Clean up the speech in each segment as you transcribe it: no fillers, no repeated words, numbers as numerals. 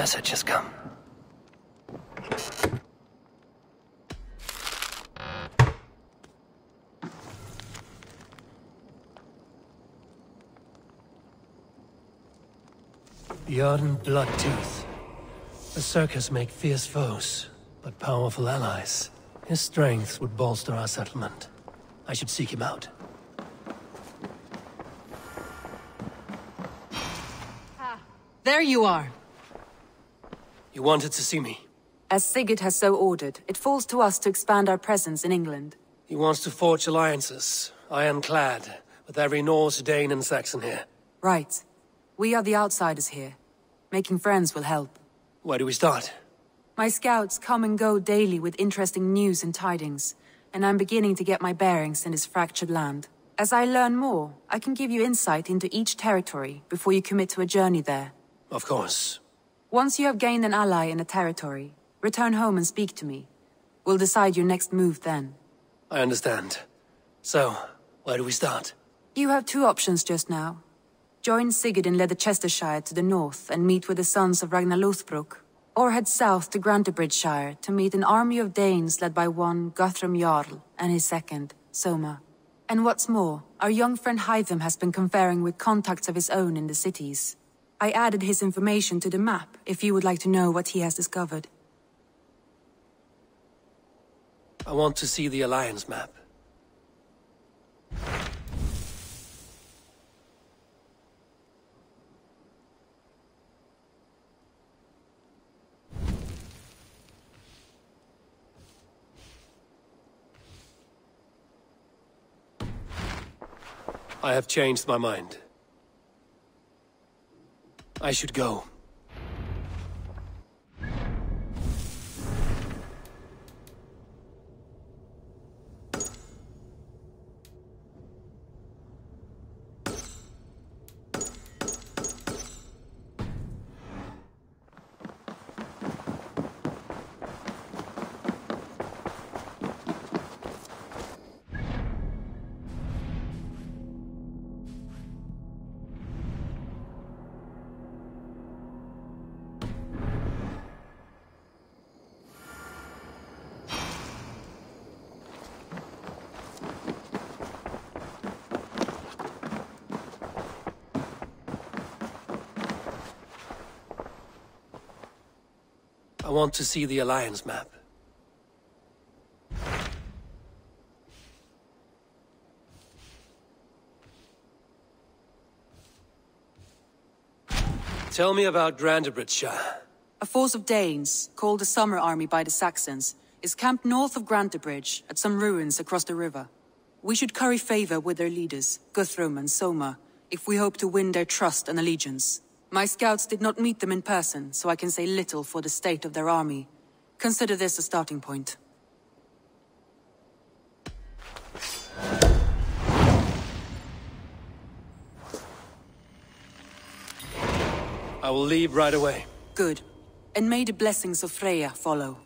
message has come. The ardent blood teeth. The circus make fierce foes, but powerful allies. His strength would bolster our settlement. I should seek him out. There you are. You wanted to see me? As Sigurd has so ordered, it falls to us to expand our presence in England. He wants to forge alliances, ironclad, with every Norse, Dane and Saxon here. Right. We are the outsiders here. Making friends will help. Where do we start? My scouts come and go daily with interesting news and tidings, and I'm beginning to get my bearings in this fractured land. As I learn more, I can give you insight into each territory before you commit to a journey there. Of course. Once you have gained an ally in a territory, return home and speak to me. We'll decide your next move then. I understand. So, where do we start? You have two options just now. Join Sigurd in Leicestershire to the north and meet with the sons of Ragnar Lothbrok, or head south to Grantebridgeshire to meet an army of Danes led by one Guthrum Jarl and his second, Soma. And what's more, our young friend Hytham has been conferring with contacts of his own in the cities. I added his information to the map if you would like to know what he has discovered. I want to see the Alliance map. I have changed my mind. I should go. I want to see the Alliance map. Tell me about Grantebridgeshire. A force of Danes, called the Summer Army by the Saxons, is camped north of Grantebridge at some ruins across the river. We should curry favor with their leaders, Guthrum and Soma, if we hope to win their trust and allegiance. My scouts did not meet them in person, so I can say little for the state of their army. Consider this a starting point. I will leave right away. Good. And may the blessings of Freya follow.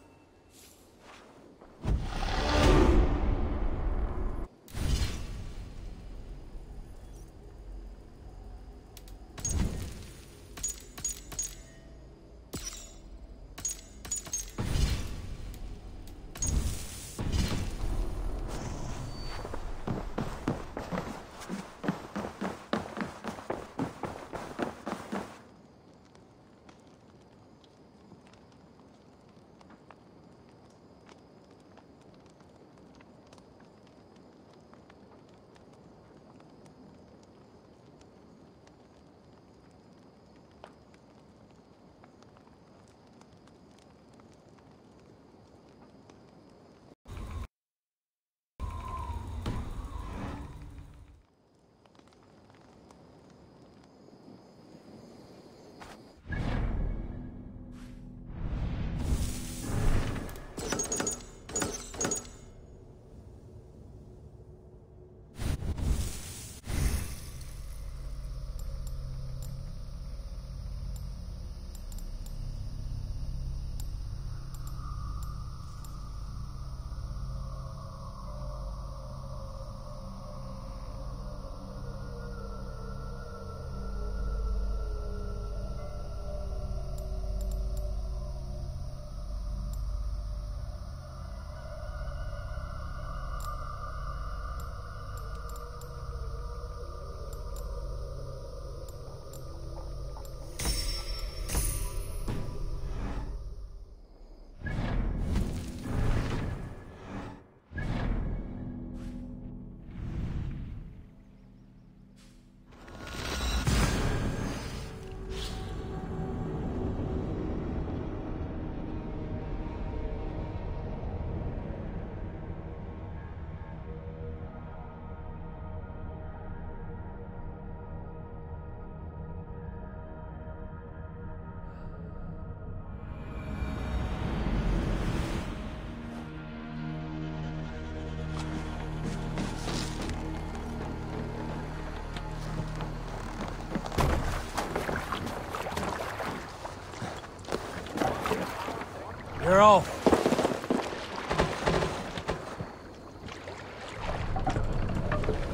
We're off.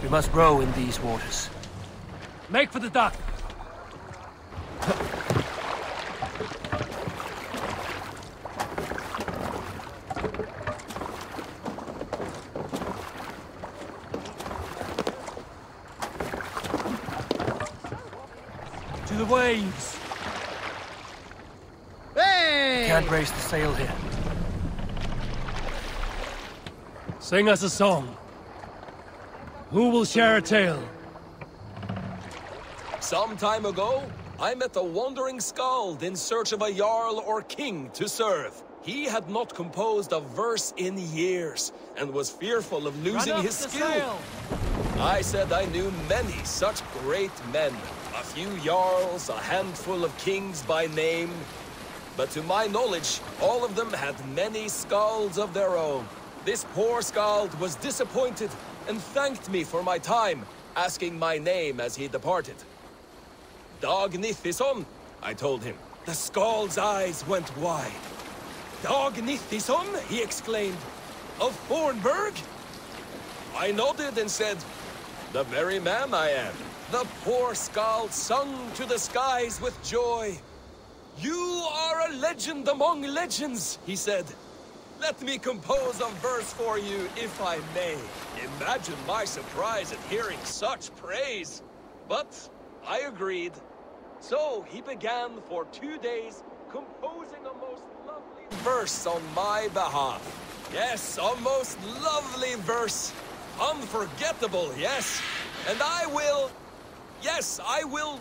We must row in these waters. Make for the dock. To the waves. Hey! Can't raise the sail here. Sing us a song. Who will share a tale? Some time ago, I met a wandering skald in search of a jarl or king to serve. He had not composed a verse in years, and was fearful of losing his skill. I said I knew many such great men. A few jarls, a handful of kings by name. But to my knowledge, all of them had many skalds of their own. This poor skald was disappointed and thanked me for my time, asking my name as he departed. Dag Nithison, I told him. The skald's eyes went wide. Dag Nithison, he exclaimed. Of Fornburg? I nodded and said, the very man I am. The poor skald sung to the skies with joy. You are a legend among legends, he said. Let me compose a verse for you, if I may. Imagine my surprise at hearing such praise. But I agreed. So he began for 2 days composing a most lovely verse on my behalf. Yes, a most lovely verse. Unforgettable, yes. And I will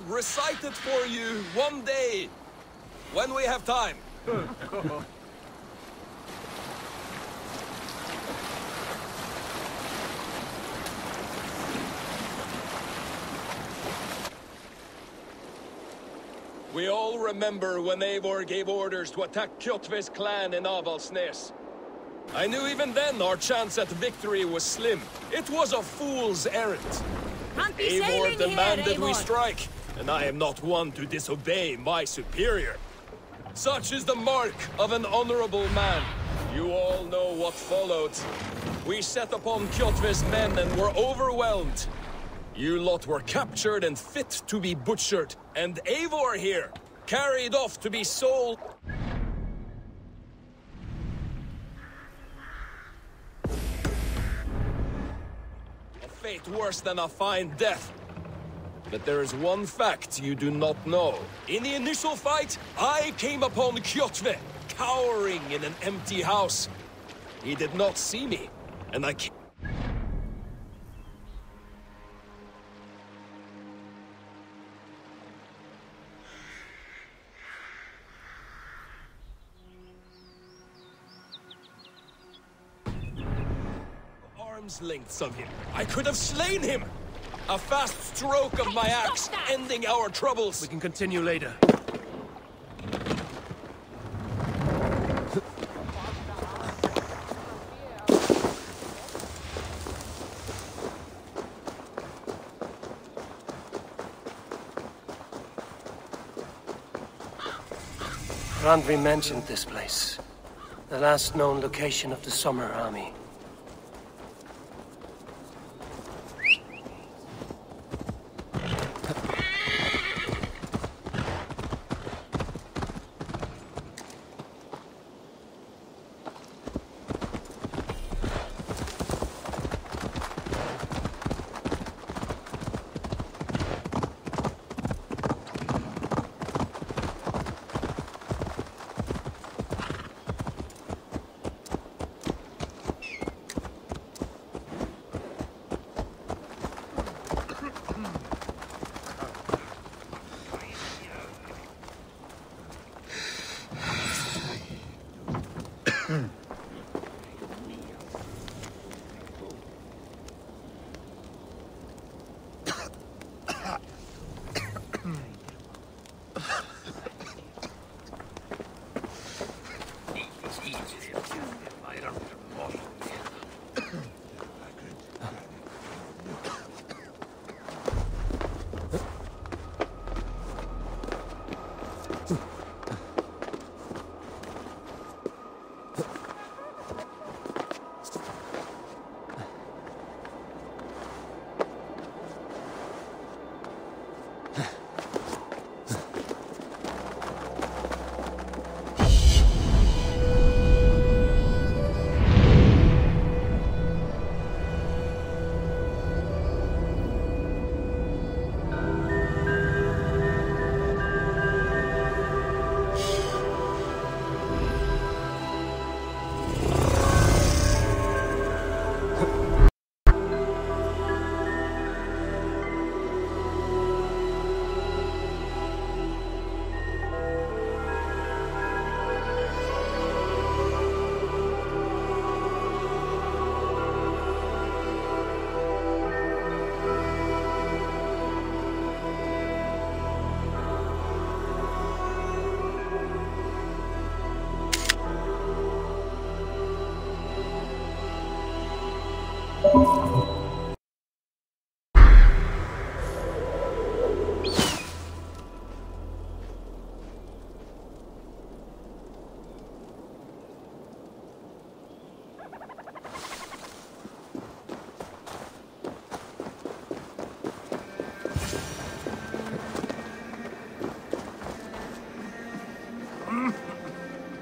recite it for you one day, when we have time. We all remember when Eivor gave orders to attack Kjotve's clan in Avaldsnes. I knew even then our chance at victory was slim. It was a fool's errand. Eivor demanded we strike, and I am not one to disobey my superior. Such is the mark of an honorable man. You all know what followed. We set upon Kjotve's men and were overwhelmed. You lot were captured and fit to be butchered, and Eivor here, carried off to be sold. A fate worse than a fine death. But there is one fact you do not know. In the initial fight, I came upon Kjotve, cowering in an empty house. He did not see me, and I came. Arm's lengths of him. I could have slain him! A fast stroke of my axe, ending our troubles. We can continue later. Randvi mentioned this place. The last known location of the Summer Army.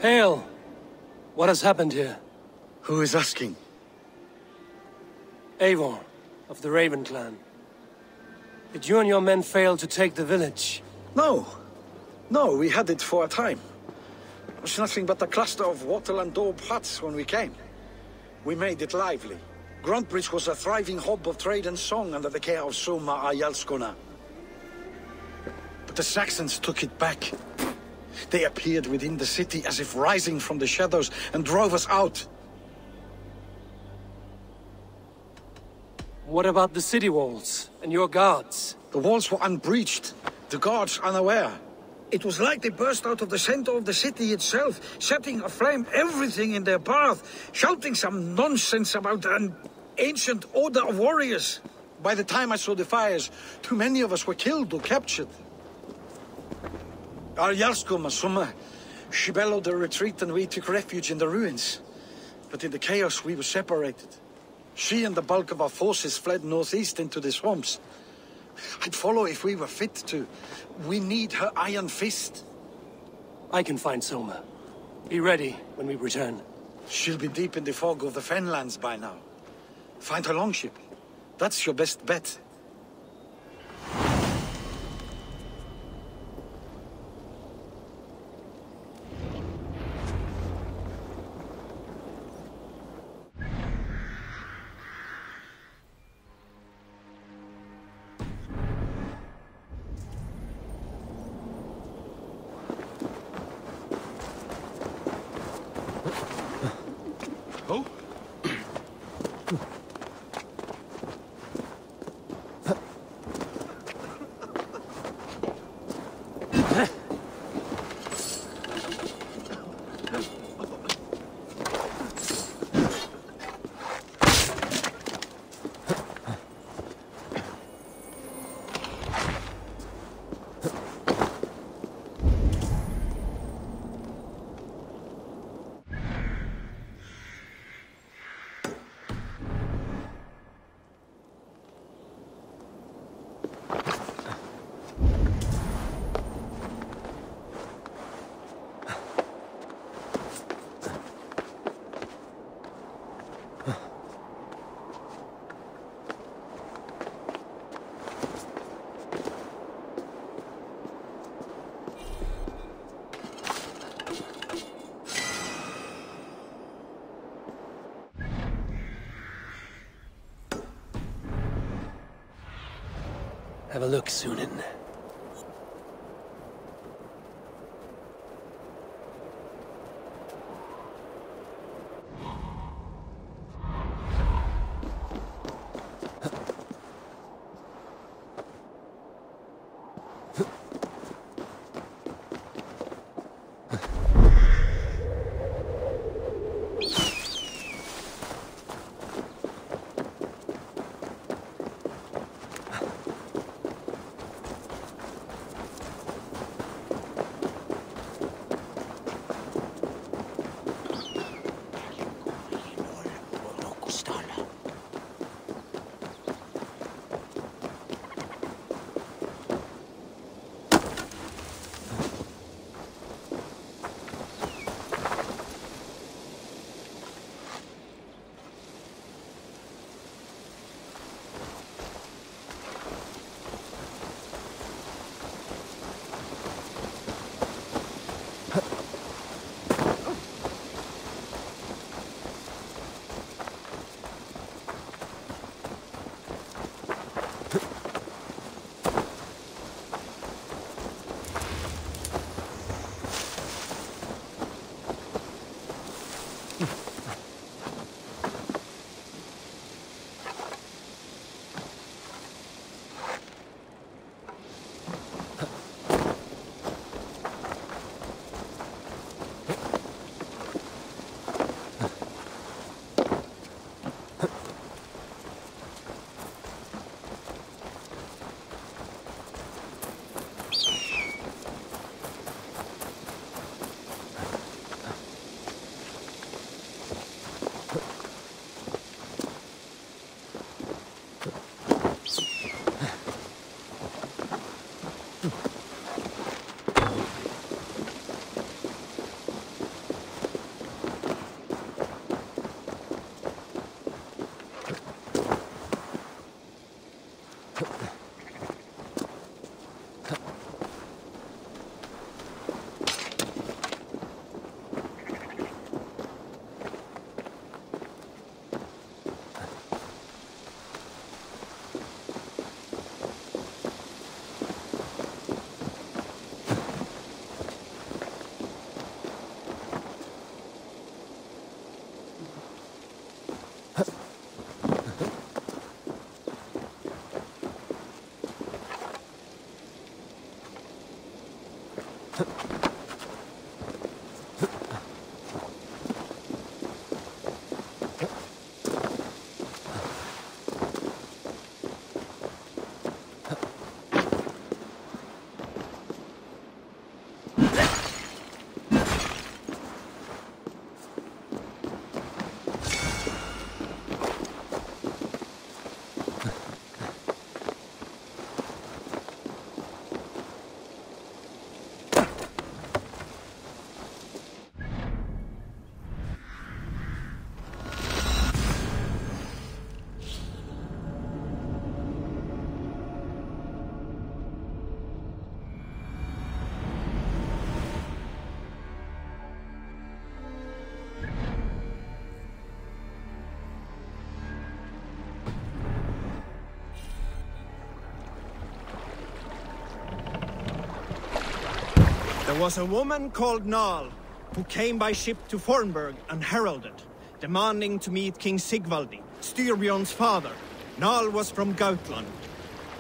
Hail! What has happened here? Who is asking? Eivor, of the Raven clan. Did you and your men fail to take the village? No. No, we had it for a time. It was nothing but a cluster of wattle and daub huts when we came. We made it lively. Grantebridge was a thriving hub of trade and song under the care of Soma Ayalskona. But the Saxons took it back. They appeared within the city as if rising from the shadows and drove us out. What about the city walls and your guards? The walls were unbreached, the guards unaware. It was like they burst out of the center of the city itself, setting aflame everything in their path, shouting some nonsense about an ancient order of warriors. By the time I saw the fires, too many of us were killed or captured. Our Yarskoma Summa, she bellowed a retreat and we took refuge in the ruins. But in the chaos we were separated. She and the bulk of our forces fled northeast into the swamps. I'd follow if we were fit to. We need her iron fist. I can find Soma. Be ready when we return. She'll be deep in the fog of the Fenlands by now. Find her longship. That's your best bet. Have a look, Sunan. There was a woman called Nal, who came by ship to Fornburg unheralded, demanding to meet King Sigvaldi, Styrbjorn's father. Nal was from Gautland.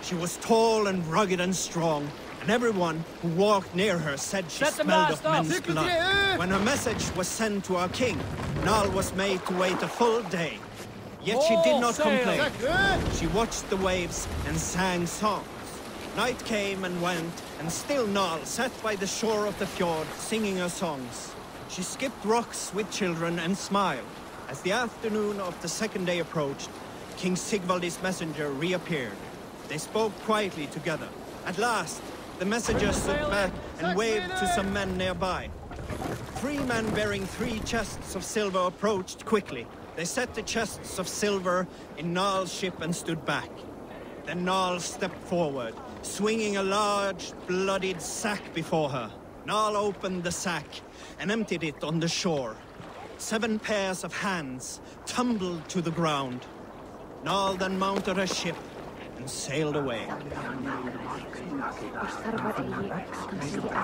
She was tall and rugged and strong, and everyone who walked near her said she smelled of men's blood. When her message was sent to our king, Nal was made to wait a full day. Yet she did not complain. She watched the waves and sang songs. Night came and went, and still Nal sat by the shore of the fjord singing her songs. She skipped rocks with children and smiled. As the afternoon of the second day approached, King Sigvaldi's messenger reappeared. They spoke quietly together. At last, the messenger stood back and waved to some men nearby. 3 men bearing 3 chests of silver approached quickly. They set the chests of silver in Nal's ship and stood back. Then Nal stepped forward, swinging a large, bloodied sack before her. Nal opened the sack and emptied it on the shore. 7 pairs of hands tumbled to the ground. Nal then mounted her ship and sailed away.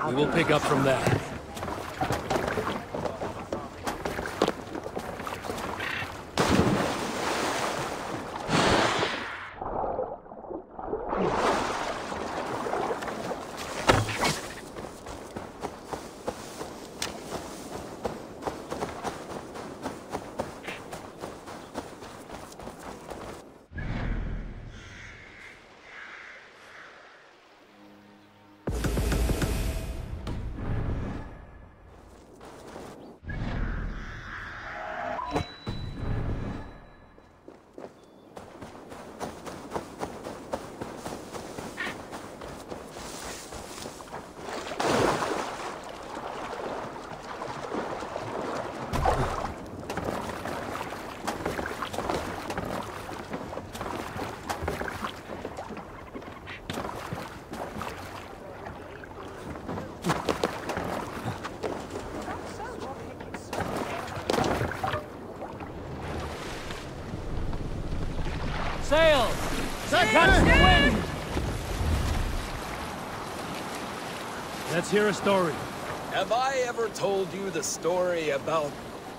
We will pick up from there. Sail! Catch the wind! Let's hear a story. Have I ever told you the story about...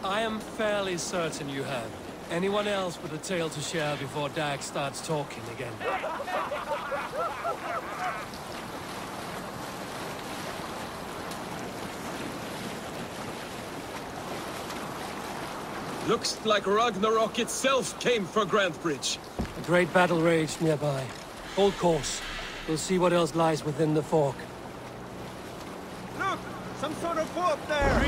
I am fairly certain you have. Anyone else with a tale to share before Dag starts talking again? Looks like Ragnarok itself came for Grantebridge. A great battle raged nearby. Hold course. We'll see what else lies within the fork. Look! Some sort of boat there!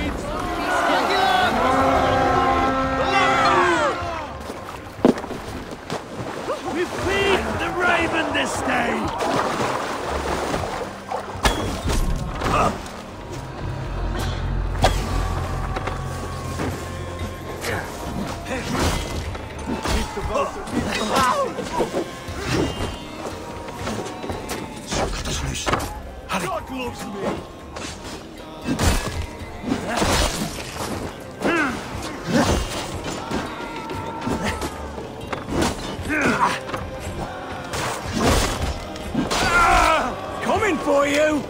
We feed the raven this day! God loves me! Coming for you!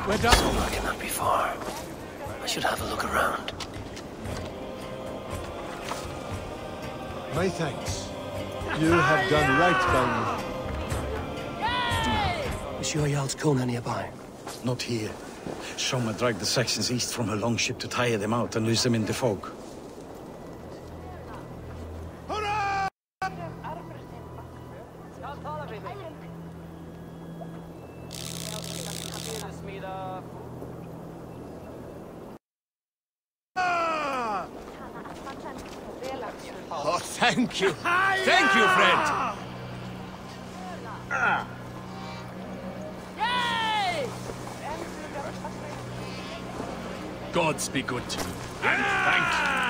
We're done. It's working that before. I should have a look around. My thanks. You have done right by me. Is your Jarl's Kona nearby? Not here. Soma dragged the Saxons east from her longship to tire them out and lose them in the fog. Oh, thank you. Thank you, friend. Gods be good to you, and thank you.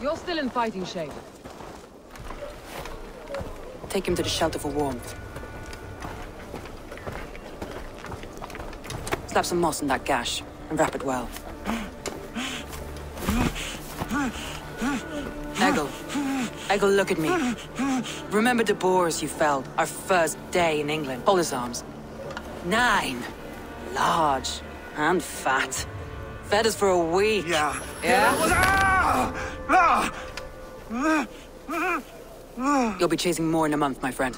You're still in fighting shape. Take him to the shelter for warmth. Slap some moss in that gash, and wrap it well. Eggle, look at me. Remember the Boers you felled, our first day in England? Hold his arms. 9. Large. And fat. Fed us for a week. Yeah. Yeah? You'll be chasing more in a month, my friend.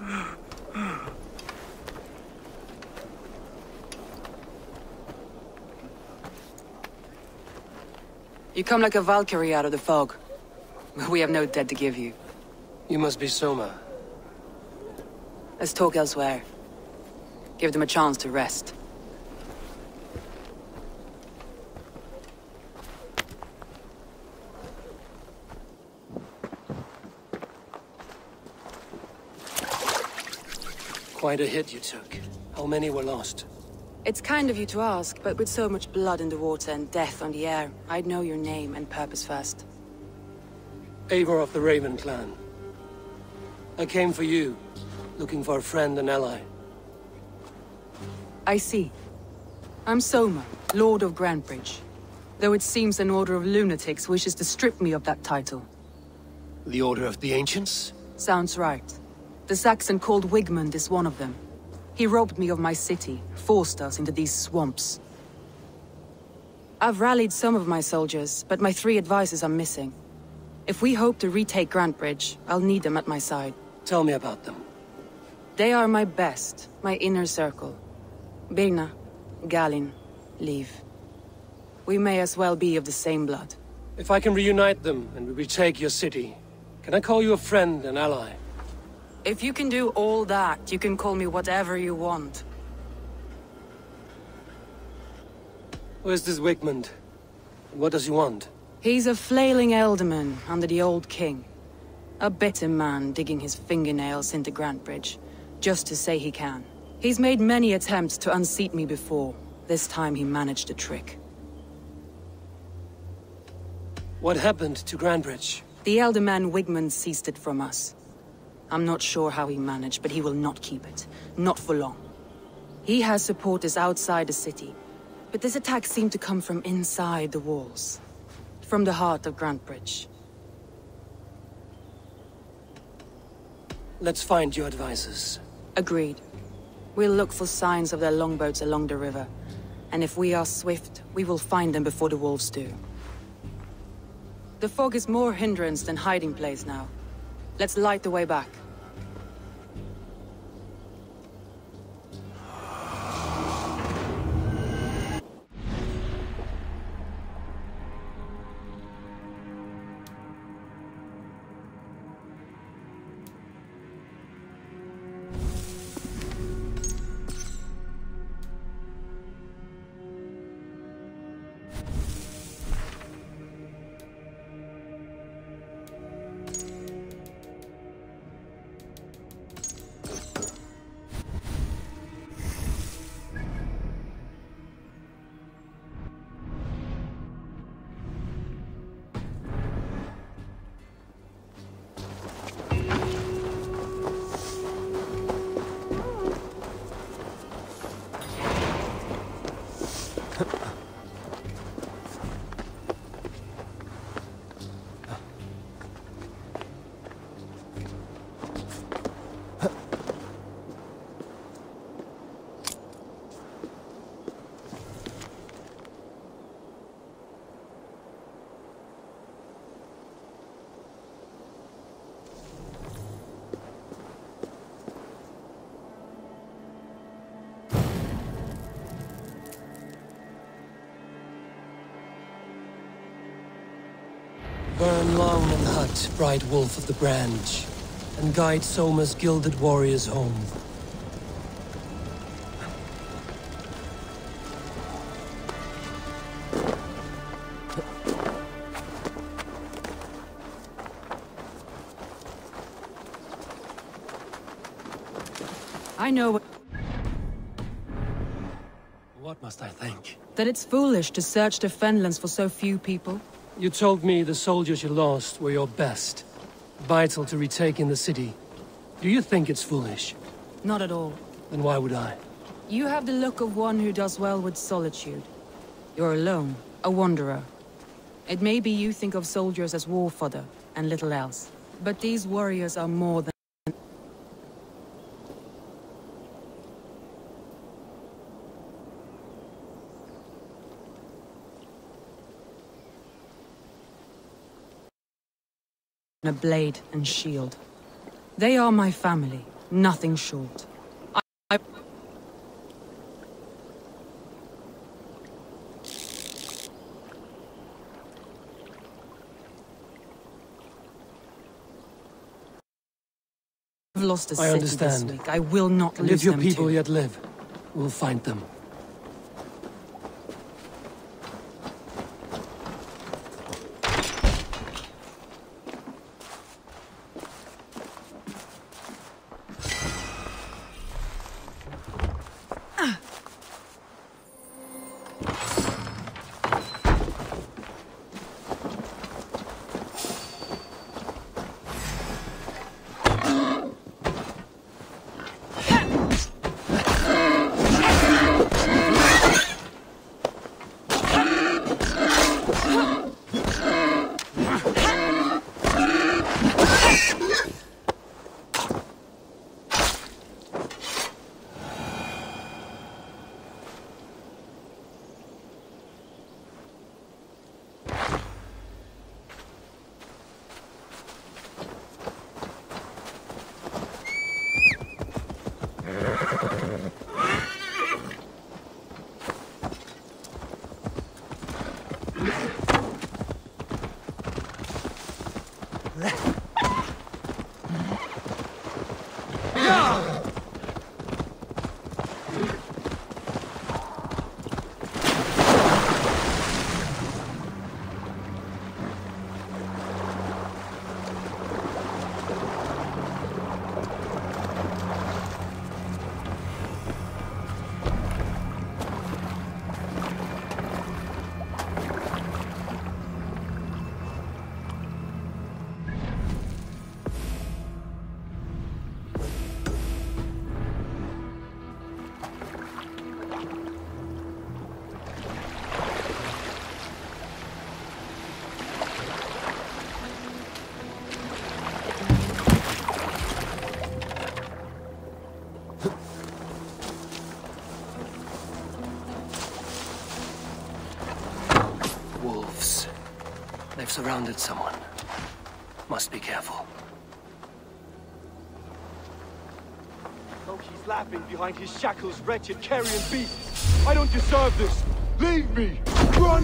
You come like a Valkyrie out of the fog. We have no dead to give you. You must be Soma. Let's talk elsewhere. Give them a chance to rest. Quite a hit you took. How many were lost? It's kind of you to ask, but with so much blood in the water and death on the air, I'd know your name and purpose first. Eivor of the Raven clan. I came for you, looking for a friend and ally. I see. I'm Soma, Lord of Grantebridge. Though it seems an order of lunatics wishes to strip me of that title. The Order of the Ancients? Sounds right. The Saxon called Wigmund is one of them. He robbed me of my city, forced us into these swamps. I've rallied some of my soldiers, but my 3 advisors are missing. If we hope to retake Grantebridge, I'll need them at my side. Tell me about them. They are my best, my inner circle. Birna, Galin, Liv. We may as well be of the same blood. If I can reunite them and we retake your city, can I call you a friend and ally? If you can do all that, you can call me whatever you want. Where's this Wigmund? What does he want? He's a flailing elderman under the old king. A bitter man digging his fingernails into Grantebridge, just to say he can. He's made many attempts to unseat me before. This time he managed a trick. What happened to Grantebridge? The elderman Wigmund seized it from us. I'm not sure how he managed, but he will not keep it. Not for long. He has supporters outside the city, but this attack seemed to come from inside the walls. From the heart of Grantebridge. Let's find your advisors. Agreed. We'll look for signs of their longboats along the river. And if we are swift, we will find them before the wolves do. The fog is more hindrance than hiding place now. Let's light the way back. Burn long and hot, bright wolf of the branch, and guide Soma's gilded warriors home. I know What must I think? that it's foolish to search the fenlands for so few people. You told me the soldiers you lost were your best, vital to retaking the city. Do you think it's foolish? Not at all. Then why would I? You have the look of one who does well with solitude. You're alone, a wanderer. It may be you think of soldiers as war fodder, and little else. But these warriors are more than... a blade and shield. They are my family, nothing short. I've lost a city this understand. week. I will not And lose if your them people too. yet live, we'll find them. surrounded someone. Must be careful. Loki's laughing behind his shackles, wretched carrion beast. I don't deserve this. Leave me! Run!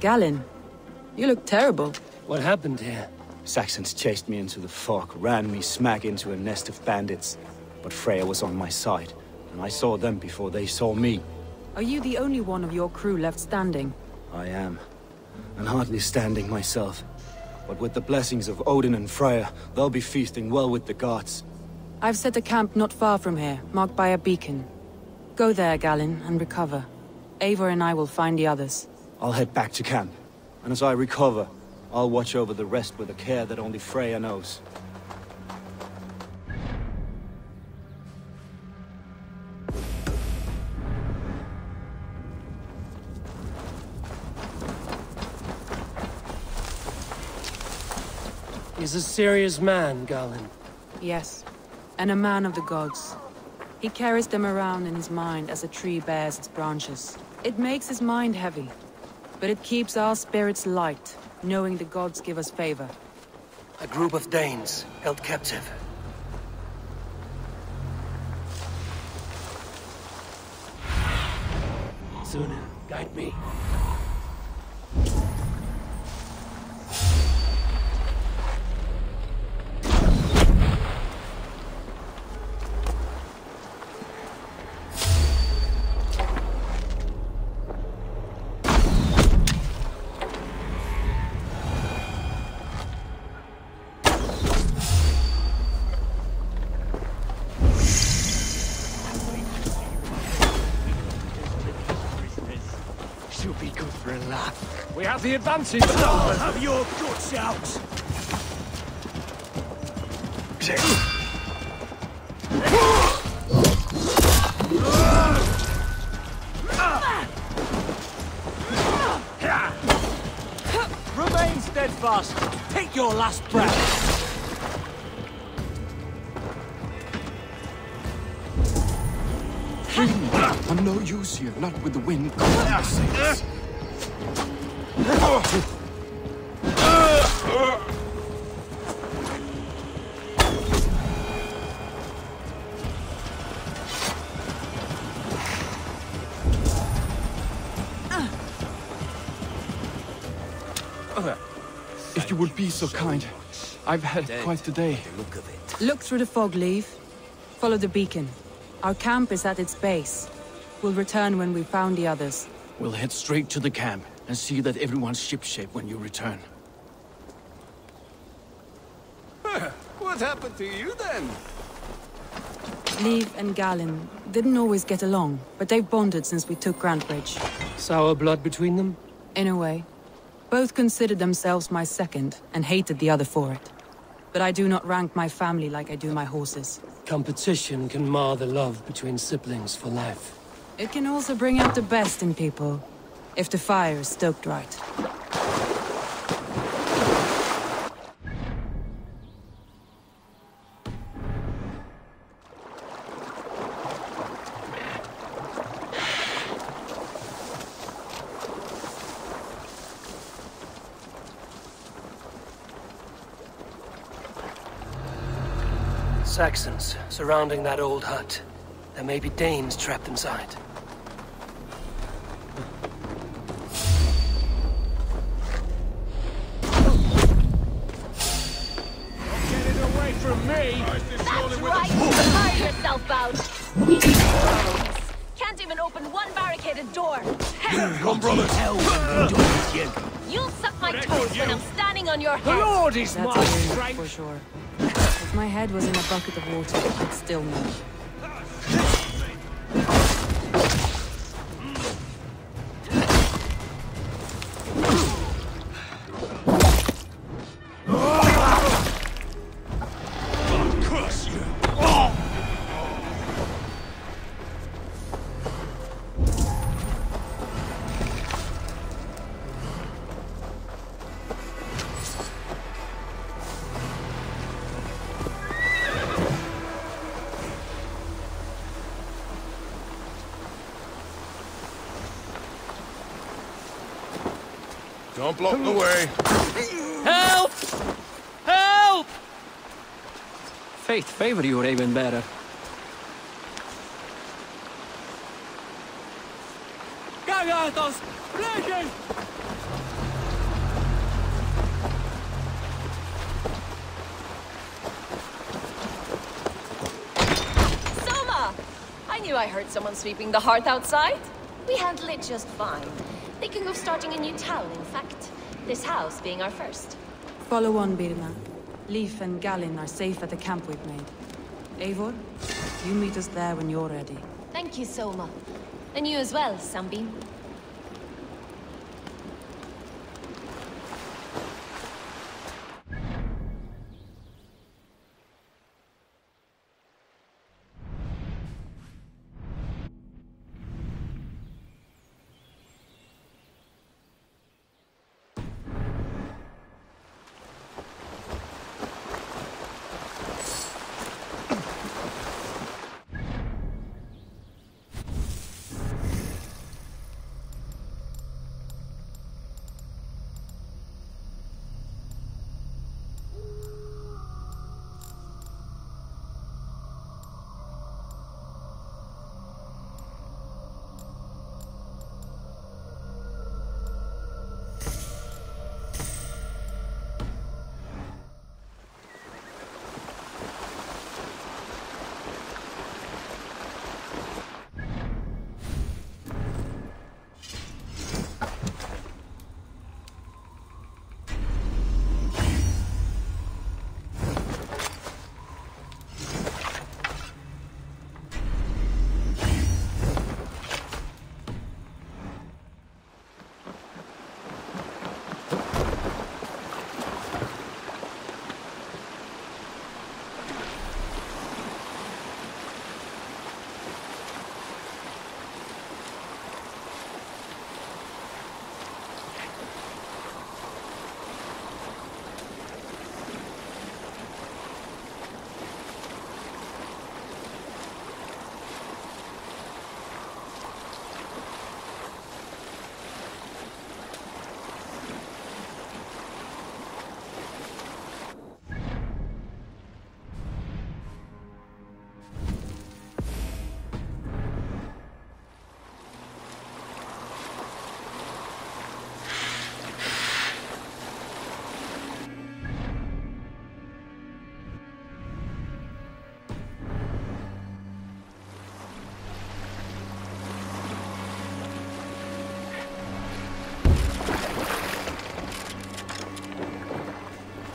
Galen, you look terrible. What happened here? Saxons chased me into the fog, ran me smack into a nest of bandits. But Freya was on my side, and I saw them before they saw me. Are you the only one of your crew left standing? I am, and hardly standing myself. But with the blessings of Odin and Freya, they'll be feasting well with the gods. I've set a camp not far from here, marked by a beacon. Go there, Galen, and recover. Eivor and I will find the others. I'll head back to camp, and as I recover, I'll watch over the rest with a care that only Freya knows. He's a serious man, Galen. Yes, and a man of the gods. He carries them around in his mind as a tree bears its branches. It makes his mind heavy, but it keeps our spirits light, knowing the gods give us favor. A group of Danes held captive. Sune, guide me. We have the advantage. I'll have your guts out! Remain steadfast. Take your last breath. I'm no use here, not with the wind. If you would be so kind, I've had quite the day. Look through the fog, Leave. Follow the beacon. Our camp is at its base. We'll return when we've found the others. We'll head straight to the camp and see that everyone's shipshape when you return. What happened to you then? Leave and Galen didn't always get along, but they've bonded since we took Grantebridge. Sour blood between them? In a way. Both considered themselves my second, and hated the other for it. But I do not rank my family like I do my horses. Competition can mar the love between siblings for life. It can also bring out the best in people, if the fire is stoked right. Saxons surrounding that old hut. There may be Danes trapped inside. Get it away from me! That's right! Tire yourself out! Can't even open one barricaded door! Come, brothers! Hell, when we do it with you. You'll suck my toes when I'm standing on your The head. Lord is That's my a win, strength. for sure. If my head was in a bucket of water, I'd still know. Don't block the way. Help! Help! Fate favor you, Raven Bearer. Cagados! Regen! Soma! I knew I heard someone sweeping the hearth outside. We handle it just fine. Thinking of starting a new town, in fact. This house being our first. Follow on, Birna. Leif and Gallin are safe at the camp we've made. Eivor, you meet us there when you're ready. Thank you, Soma. And you as well, Sunbeam.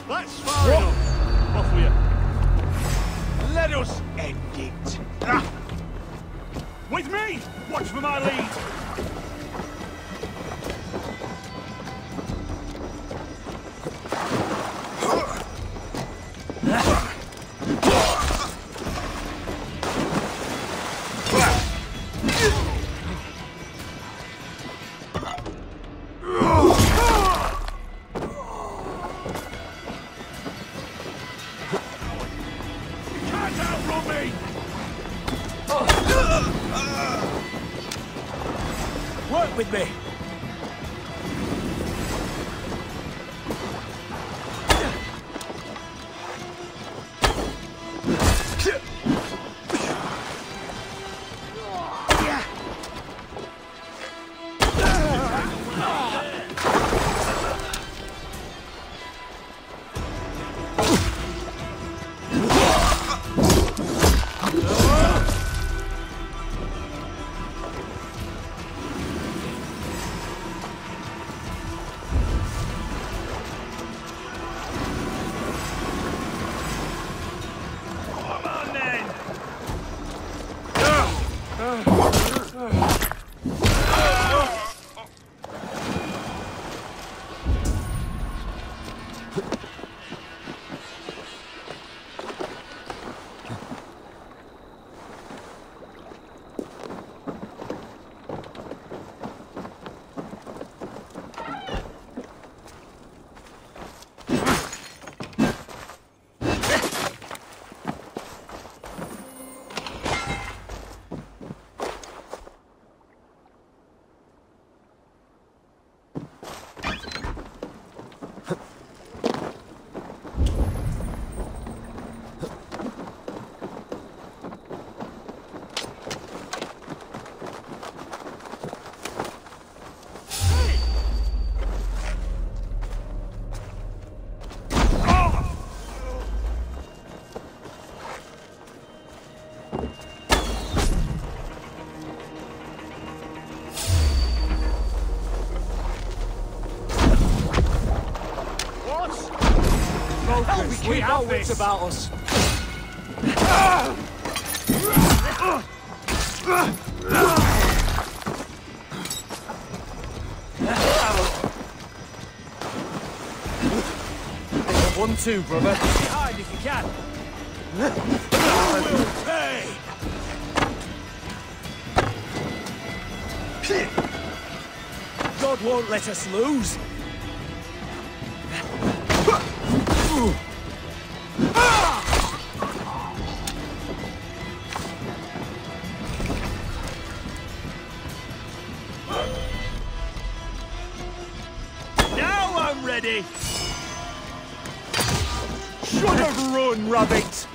That's far enough. Off with you. Let us end it. With me! Watch for my lead. Work with me. We have wits about us. One, two, brother. Hide if you can. God won't let us lose. Now I'm ready. Should have run, rabbit.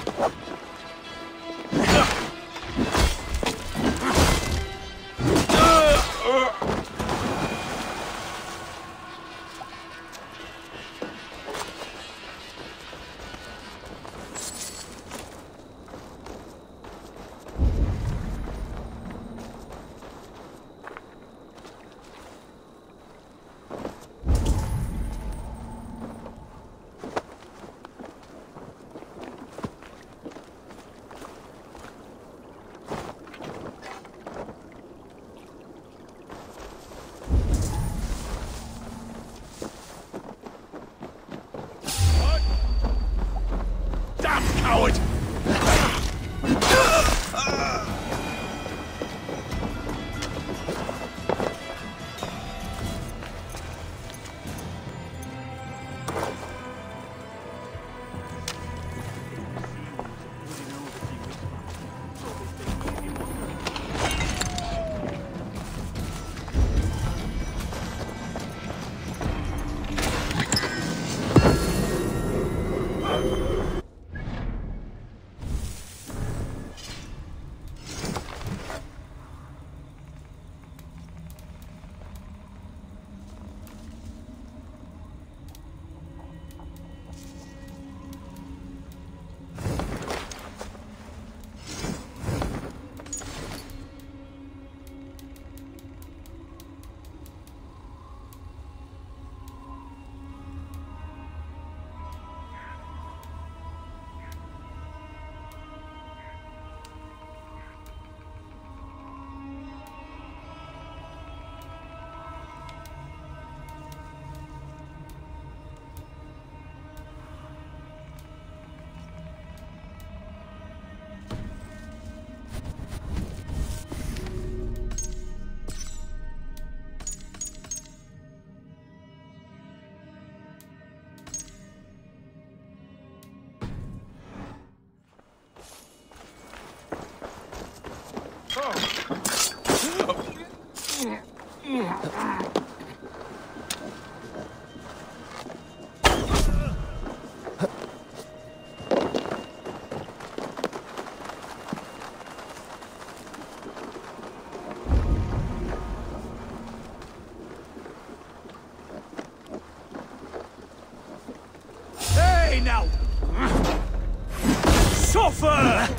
Coward! Hey now! Suffer!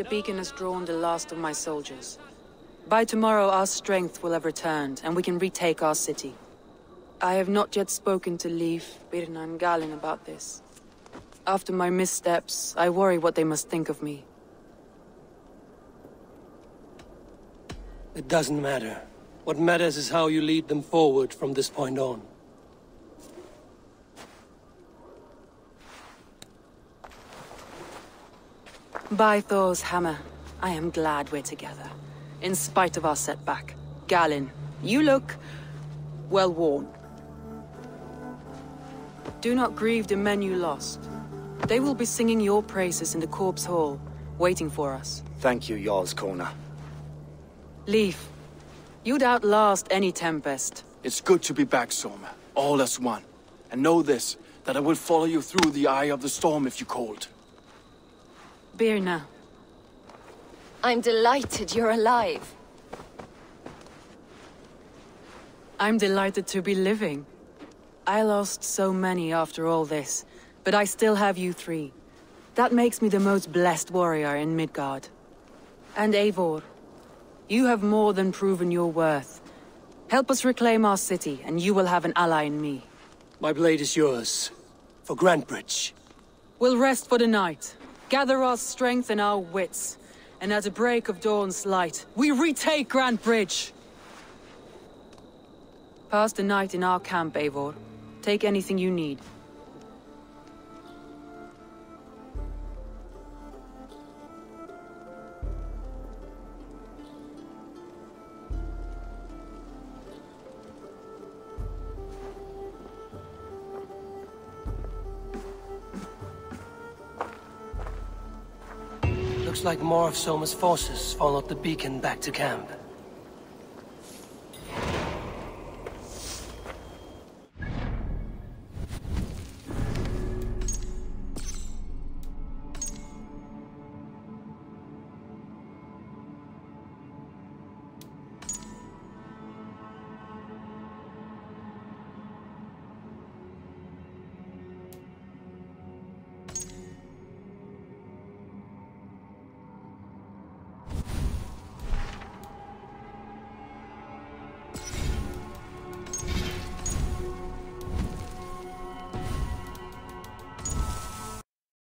The beacon has drawn the last of my soldiers. By tomorrow our strength will have returned, and we can retake our city. I have not yet spoken to Leif, Birna and Galin about this. After my missteps, I worry what they must think of me. It doesn't matter. What matters is how you lead them forward from this point on. By Thor's hammer, I am glad we're together. In spite of our setback. Galin, you look well worn. Do not grieve the men you lost. They will be singing your praises in the Corpse Hall, waiting for us. Thank you, Jarl's Corner. Leif, you'd outlast any tempest. It's good to be back, Soma. All as one. And know this, that I will follow you through the eye of the storm if you called. Birna. I'm delighted you're alive. I'm delighted to be living. I lost so many after all this, but I still have you three. That makes me the most blessed warrior in Midgard. And Eivor, you have more than proven your worth. Help us reclaim our city, and you will have an ally in me. My blade is yours. For Grantebridge. We'll rest for the night. Gather our strength and our wits. And at the break of dawn's light, we retake Grantebridge! Pass the night in our camp, Eivor. Take anything you need. Looks like more of Soma's forces followed the beacon back to camp.